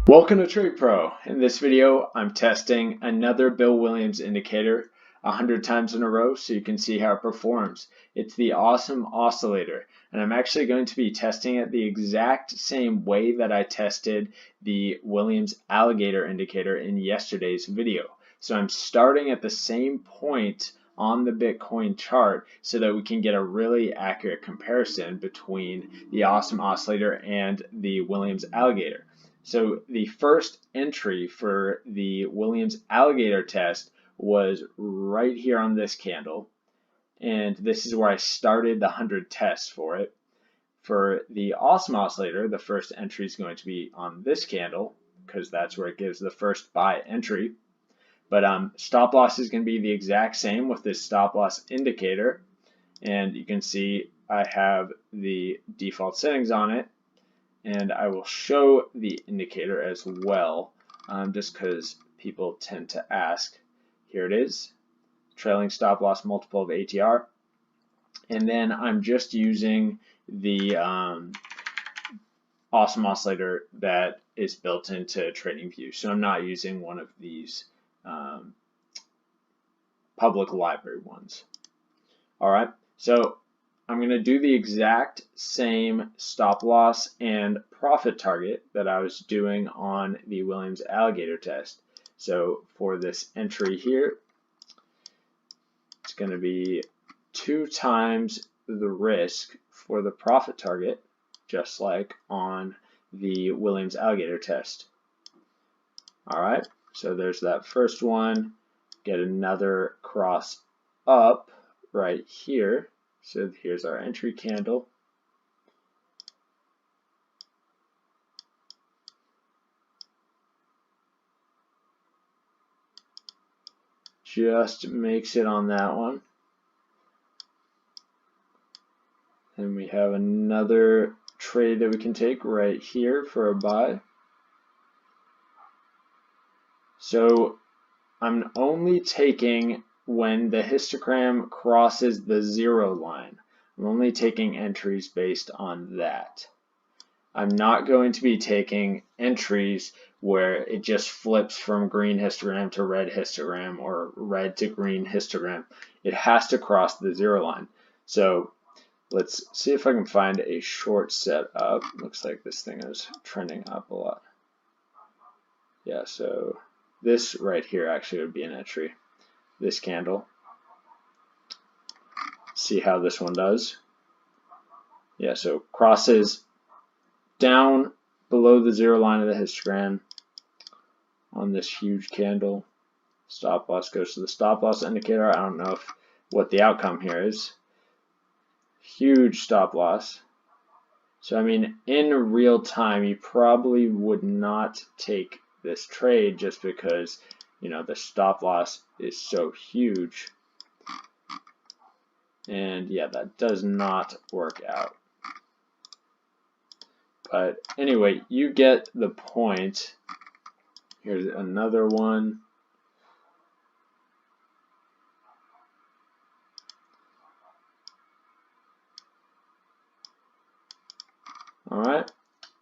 Welcome to Trade Pro. In this video, I'm testing another Bill Williams indicator 100 times in a row so you can see how it performs. It's the awesome Oscillator, and I'm actually going to be testing it the exact same way that I tested the Williams Alligator indicator in yesterday's video. So I'm starting at the same point on the Bitcoin chart so that we can get a really accurate comparison between the awesome Oscillator and the Williams Alligator. So the first entry for the Williams Alligator test was right here on this candle. And this is where I started the 100 tests for it. For the awesome oscillator, the first entry is going to be on this candle because that's where it gives the first buy entry. But stop loss is going to be the exact same with this stop loss indicator. And you can see I have the default settings on it. And I will show the indicator as well, just because people tend to ask. Here it is, trailing stop loss multiple of ATR. And then I'm just using the awesome oscillator that is built into TradingView. So I'm not using one of these public library ones. All right, so I'm going to do the exact same stop loss and profit target that I was doing on the Williams Alligator test. So for this entry here, it's going to be 2 times the risk for the profit target, just like on the Williams Alligator test. All right, so there's that first one. Get another cross up right here. So here's our entry candle. Just makes it on that one. And we have another trade that we can take right here for a buy. So I'm only taking when the histogram crosses the 0 line. I'm only taking entries based on that. I'm not going to be taking entries where it just flips from green histogram to red histogram or red to green histogram. It has to cross the 0 line. So let's see if I can find a short setup. Looks like this thing is trending up a lot. Yeah, so this right here actually would be an entry. This candle. See how this one does. Yeah, so crosses down below the 0 line of the histogram on this huge candle. Stop loss goes to the stop loss indicator. I don't know what the outcome here is. Huge stop loss. So I mean, in real time, you probably would not take this trade just because the stop loss is so huge. And yeah, that does not work out. But anyway, you get the point. Here's another one. All right,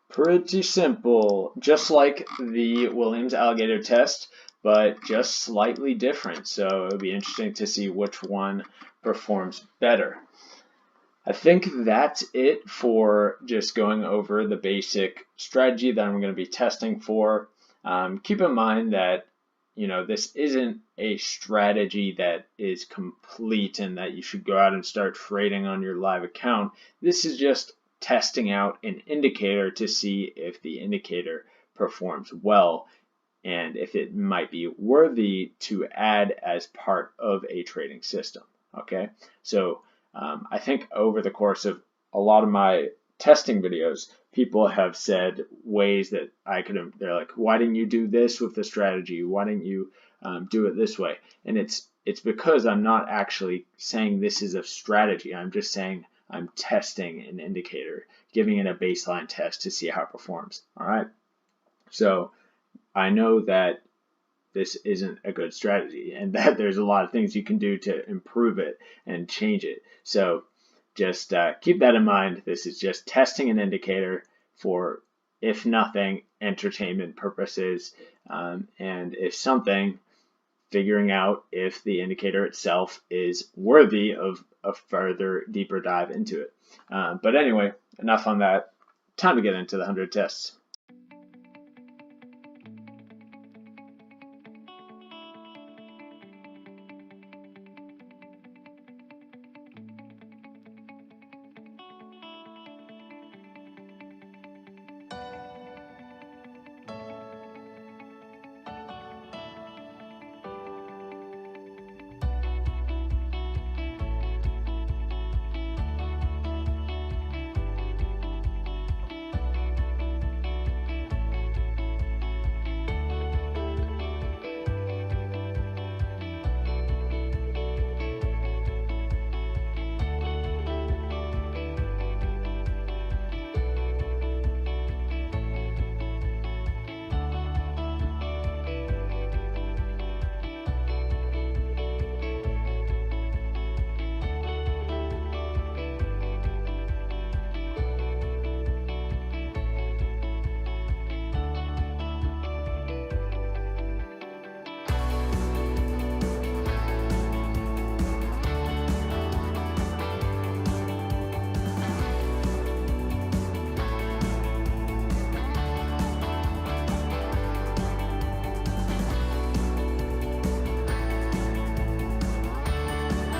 pretty simple, just like the Williams Alligator test, but just slightly different. So it'll be interesting to see which one performs better. I think that's it for just going over the basic strategy that I'm going to be testing for. Keep in mind that this isn't a strategy that is complete and that you should go out and start trading on your live account. This is just testing out an indicator to see if the indicator performs well and if it might be worthy to add as part of a trading system. Okay, so I think over the course of a lot of my testing videos, people have said ways that they're like, why didn't you do this with the strategy? Why didn't you do it this way? And it's because I'm not actually saying this is a strategy. I'm just saying I'm testing an indicator, giving it a baseline test to see how it performs. All right. So I know that this isn't a good strategy and that there's a lot of things you can do to improve it and change it. So just keep that in mind. This is just testing an indicator for, if nothing entertainment purposes, and if something, figuring out if the indicator itself is worthy of a further deeper dive into it. But anyway, enough on that. Time to get into the 100 tests.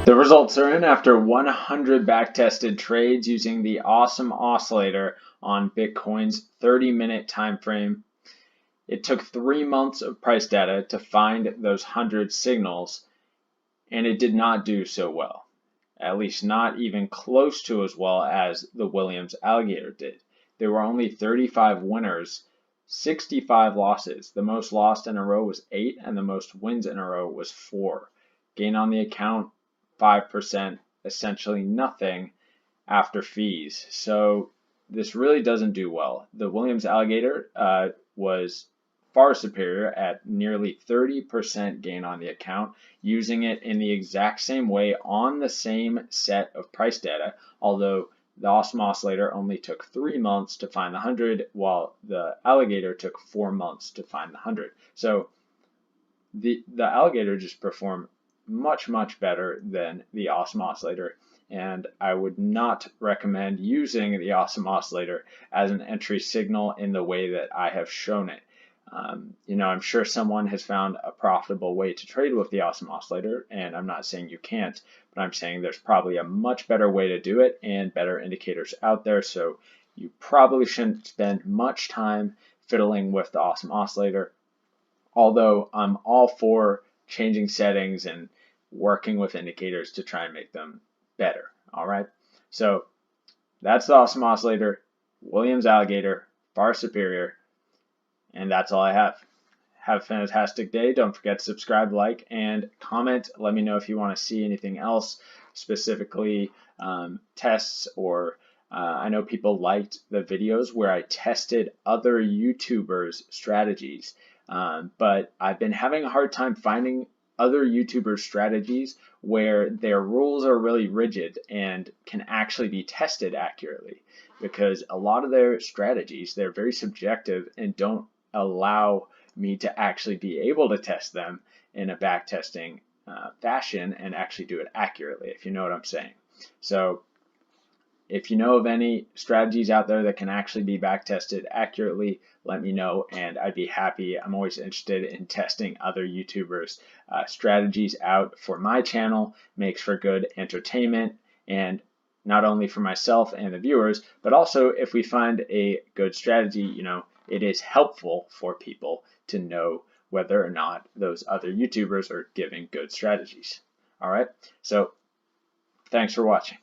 The results are in after 100 backtested trades using the awesome oscillator on Bitcoin's 30-minute time frame. It took 3 months of price data to find those 100 signals, and it did not do so well, at least not even close to as well as the Williams Alligator did. There were only 35 winners, 65 losses. The most lost in a row was 8, and the most wins in a row was 4. Gain on the account, 5%, essentially nothing after fees. So this really doesn't do well. The Williams Alligator was far superior at nearly 30% gain on the account, using it in the exact same way on the same set of price data, although the awesome oscillator only took 3 months to find the 100, while the alligator took 4 months to find the 100. So the alligator just performed much better than the awesome oscillator, and I would not recommend using the awesome oscillator as an entry signal in the way that I have shown it. I'm sure someone has found a profitable way to trade with the awesome oscillator, and I'm not saying you can't, but I'm saying there's probably a much better way to do it and better indicators out there, so you probably shouldn't spend much time fiddling with the awesome oscillator, although I'm all for changing settings and working with indicators to try and make them better. All right, so that's the awesome oscillator, Williams Alligator, far superior, and that's all I have. Have a fantastic day. Don't forget to subscribe, like, and comment. Let me know if you want to see anything else, specifically tests, or I know people liked the videos where I tested other YouTubers' strategies. But I've been having a hard time finding other YouTubers' strategies where their rules are really rigid and can actually be tested accurately, because a lot of their strategies, they're very subjective and don't allow me to actually be able to test them in a backtesting fashion and actually do it accurately, if you know what I'm saying. So if you know of any strategies out there that can actually be backtested accurately, let me know, and I'd be happy. I'm always interested in testing other YouTubers' strategies out for my channel. Makes for good entertainment, and not only for myself and the viewers, but also if we find a good strategy, it is helpful for people to know whether or not those other YouTubers are giving good strategies. All right, so thanks for watching.